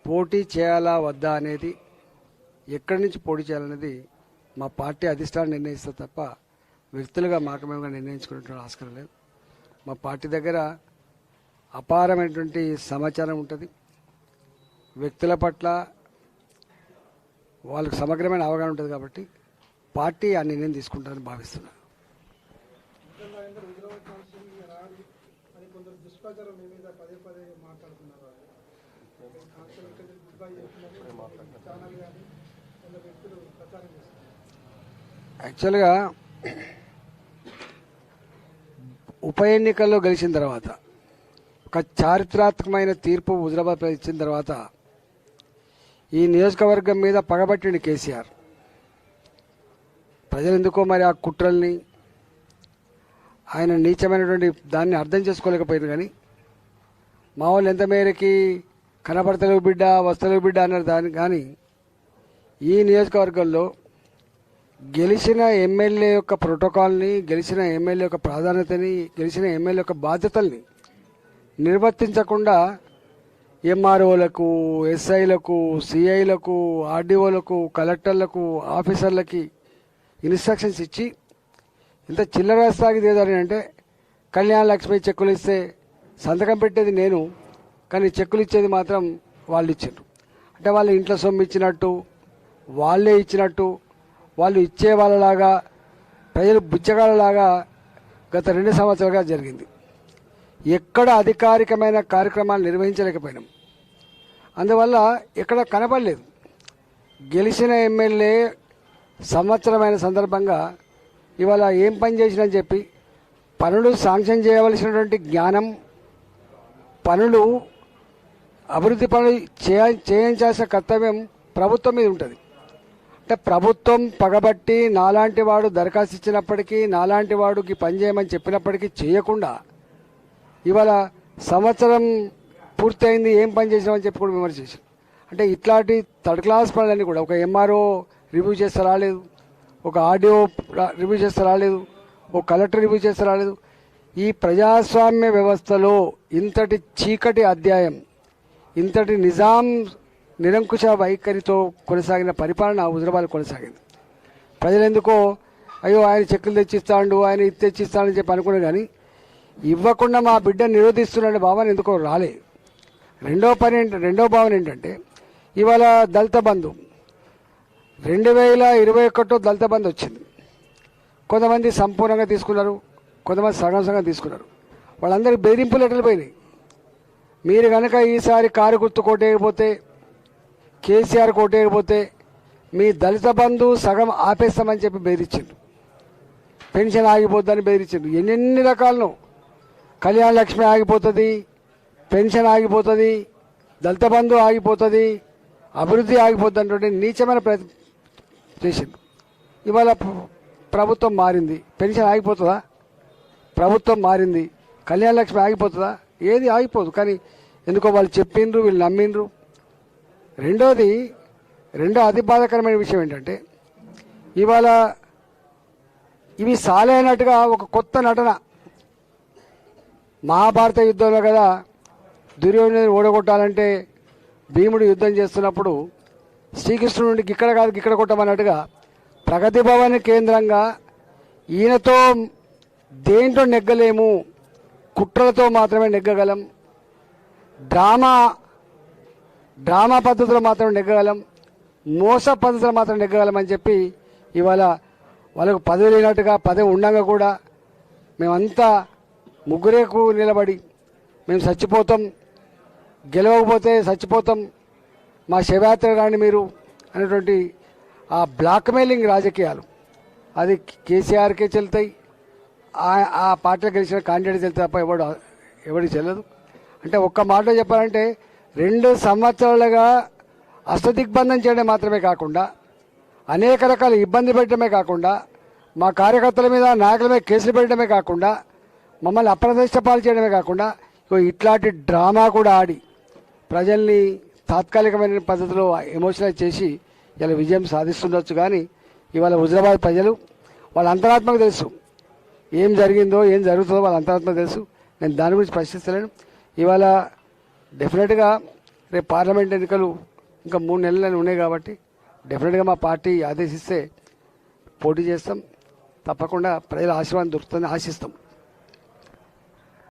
పోటీ చేయాలా వద్దా అనేది, ఎక్కడి నుంచి పోటీ చేయాలనేది మా పార్టీ అధిష్టానం నిర్ణయిస్తుంది తప్ప వ్యక్తులుగా మాకమేముగా నిర్ణయించుకునేటువంటి ఆస్కారం లేదు. మా పార్టీ దగ్గర అపారమైనటువంటి సమాచారం ఉంటుంది. వ్యక్తుల పట్ల వాళ్ళకు సమగ్రమైన అవగాహన ఉంటుంది కాబట్టి పార్టీ ఆ నిర్ణయం తీసుకుంటారని భావిస్తున్నాను. యాక్చువల్గా ఉప ఎన్నికల్లో గెలిచిన తర్వాత ఒక చారిత్రాత్మకమైన తీర్పు హుజరాబాద్ ఇచ్చిన తర్వాత ఈ నియోజకవర్గం మీద పగబట్టిండు కేసీఆర్. ప్రజలు ఎందుకో మరి ఆ కుట్రల్ని, ఆయన నీచమైనటువంటి దాన్ని అర్థం చేసుకోలేకపోయారు. కానీ మా వాళ్ళు ఎంత మేరకి కనపడతలేవు బిడ్డ, వస్తలేవు బిడ్డ అన్నారు. దాన్ని కానీ ఈ నియోజకవర్గంలో గెలిచిన ఎమ్మెల్యే యొక్క ప్రోటోకాల్ని, గెలిచిన ఎమ్మెల్యే యొక్క ప్రాధాన్యతని, గెలిచిన ఎమ్మెల్యే యొక్క బాధ్యతల్ని నిర్వర్తించకుండా ఎంఆర్ఓలకు, ఎస్ఐలకు, సిఐలకు, ఆర్డీఓలకు, కలెక్టర్లకు, ఆఫీసర్లకి ఇన్స్ట్రక్షన్స్ ఇచ్చి ఇంత చిల్లర స్థాయికి ఏదని అంటే కళ్యాణ లక్ష్మి చెక్కులు ఇస్తే సంతకం పెట్టేది నేను, కానీ చెక్కులు ఇచ్చేది మాత్రం వాళ్ళు ఇచ్చారు. అంటే వాళ్ళు ఇంట్లో సొమ్ము ఇచ్చినట్టు, వాళ్ళే ఇచ్చినట్టు, వాళ్ళు ఇచ్చే వాళ్ళలాగా, ప్రజలు బుచ్చగాళ్ళలాగా గత 2 సంవత్సరాలుగా జరిగింది. ఎక్కడ అధికారికమైన కార్యక్రమాలు నిర్వహించలేకపోయినాం. అందువల్ల ఎక్కడ కనపడలేదు. గెలిచిన ఎమ్మెల్యే సంవత్సరమైన సందర్భంగా ఇవాళ ఏం పని చేసినని చెప్పి పనులు శాంక్షన్ చేయవలసినటువంటి జ్ఞానం, పనులు అభివృద్ధి పనులు చేయించాల్సిన కర్తవ్యం ప్రభుత్వం మీద ఉంటుంది. అంటే ప్రభుత్వం పగబట్టి నాలాంటి వాడు దరఖాస్తు ఇచ్చినప్పటికీ, నాలాంటి వాడికి పని చేయమని చెప్పినప్పటికీ చేయకుండా ఇవాళ సంవత్సరం పూర్తయింది ఏం పని చేసామని చెప్పి కూడా విమర్శ చేశాం. అంటే ఇట్లాంటి థర్డ్ క్లాస్ పనులన్నీ కూడా ఒక ఎంఆర్ఓ రివ్యూ చేస్తే రాలేదు, ఒక ఆర్డీఓ రివ్యూ చేస్తే రాలేదు, ఒక కలెక్టర్ రివ్యూ చేస్తే రాలేదు. ఈ ప్రజాస్వామ్య వ్యవస్థలో ఇంతటి చీకటి అధ్యాయం, ఇంతటి నిజాం నిరంకుశ వైఖరితో కొనసాగిన పరిపాలన హుజరాబాద్ కొనసాగింది. ప్రజలెందుకో అయ్యో ఆయన చెక్కులు తెచ్చిస్తాడు, ఆయన ఇది తెచ్చిస్తాడని చెప్పి అనుకున్నారు. కానీ ఇవ్వకుండా మా బిడ్డను నిరోధిస్తున్నాడు భావన ఎందుకో రాలే. రెండో భావన ఏంటంటే ఇవాళ దళిత బంధు 2021 దళిత బంధు వచ్చింది. కొంతమంది సంపూర్ణంగా తీసుకున్నారు, కొంతమంది సగం సగం తీసుకున్నారు. వాళ్ళందరికీ బెదిరింపులు లెటర్లు పోయినాయి. మీరు కనుక ఈసారి కారు గుర్తు కోటేయకపోతే, కేసీఆర్ కోటేయకపోతే మీ దళిత బంధు సగం ఆపేస్తామని చెప్పి బెదిరించిండు. పెన్షన్ ఆగిపోద్దని బెదిరించిండు. ఎన్నెన్ని రకాలను, కళ్యాణ లక్ష్మి ఆగిపోతుంది, పెన్షన్ ఆగిపోతుంది, దళిత బంధు ఆగిపోతుంది, అభివృద్ధి ఆగిపోతుంది అంటే నీచమైన చేసిండు. ఇవాళ ప్రభుత్వం మారింది, పెన్షన్ ఆగిపోతుందా? ప్రభుత్వం మారింది, కళ్యాణ లక్ష్మి ఆగిపోతుందా? ఏది ఆగిపోదు. కానీ ఎందుకో వాళ్ళు చెప్పిండ్రు, వీళ్ళు నమ్మిండ్రు. రెండో అతి బాధాకరమైన విషయం ఏంటంటే ఇవాళ ఇవి సాలైనట్టుగా ఒక కొత్త నటన. మహాభారత యుద్ధంలో కదా దుర్యోధనుడిని ఓడగొట్టాలంటే భీముడు యుద్ధం చేస్తున్నప్పుడు శ్రీకృష్ణుడిని ఇక్కడ కాదు ఇక్కడ కొట్టమన్నట్టుగా ప్రగతి భవన్ కేంద్రంగా ఈయనతో దేంట్లో నెగ్గలేము, కుట్రలతో మాత్రమే నెగ్గగలం, డ్రామా పద్ధతిలో మాత్రం నెగ్గగలం, మోస పద్ధతిలో మాత్రం నెగ్గగలం అని చెప్పి ఇవాళ వాళ్ళకు పదవి లేనట్టుగా, పదవి ఉండగా కూడా మేమంతా ముగ్గురేకు నిలబడి మేము చచ్చిపోతాం, గెలవకపోతే చచ్చిపోతాం, మా శవయాత్ర రాండి మీరు అనేటువంటి ఆ బ్లాక్మెయిలింగ్ రాజకీయాలు అది కేసీఆర్కే చెల్తాయి. ఆ పార్టీలో గెలిచిన క్యాండిడేట్ చెల్తే తప్ప ఎవరికి చెల్లదు. అంటే ఒక్క మాటలో చెప్పాలంటే 2 సంవత్సరాలుగా అష్టదిగ్బంధం చేయడం మాత్రమే కాకుండా, అనేక రకాల ఇబ్బంది పెట్టడమే కాకుండా, మా కార్యకర్తల మీద, నాయకుల మీద కేసులు పెట్టడమే కాకుండా, మమ్మల్ని అప్రతిష్ట పాలు చేయడమే కాకుండా ఇట్లాంటి డ్రామా కూడా ఆడి ప్రజల్ని తాత్కాలికమైన పద్ధతిలో ఎమోషనలైజ్ చేసి ఇలా విజయం సాధిస్తుండొచ్చు. కానీ ఇవాళ హుజరాబాద్ ప్రజలు వాళ్ళ అంతరాత్మకు తెలుసు ఏం జరిగిందో, ఏం జరుగుతుందో వాళ్ళ అంతరాత్మకు తెలుసు. నేను దాని గురించి ప్రశ్నిస్తలేను. ఇవాళ డెఫినెట్గా రేపు పార్లమెంట్ ఎన్నికలు ఇంకా 3 నెలలు ఉన్నాయి కాబట్టి డెఫినెట్గా మా పార్టీ ఆదేశిస్తే పోటీ చేస్తాం. తప్పకుండా ప్రజల ఆశీర్వాదం దొరుకుతుందని ఆశిస్తాం.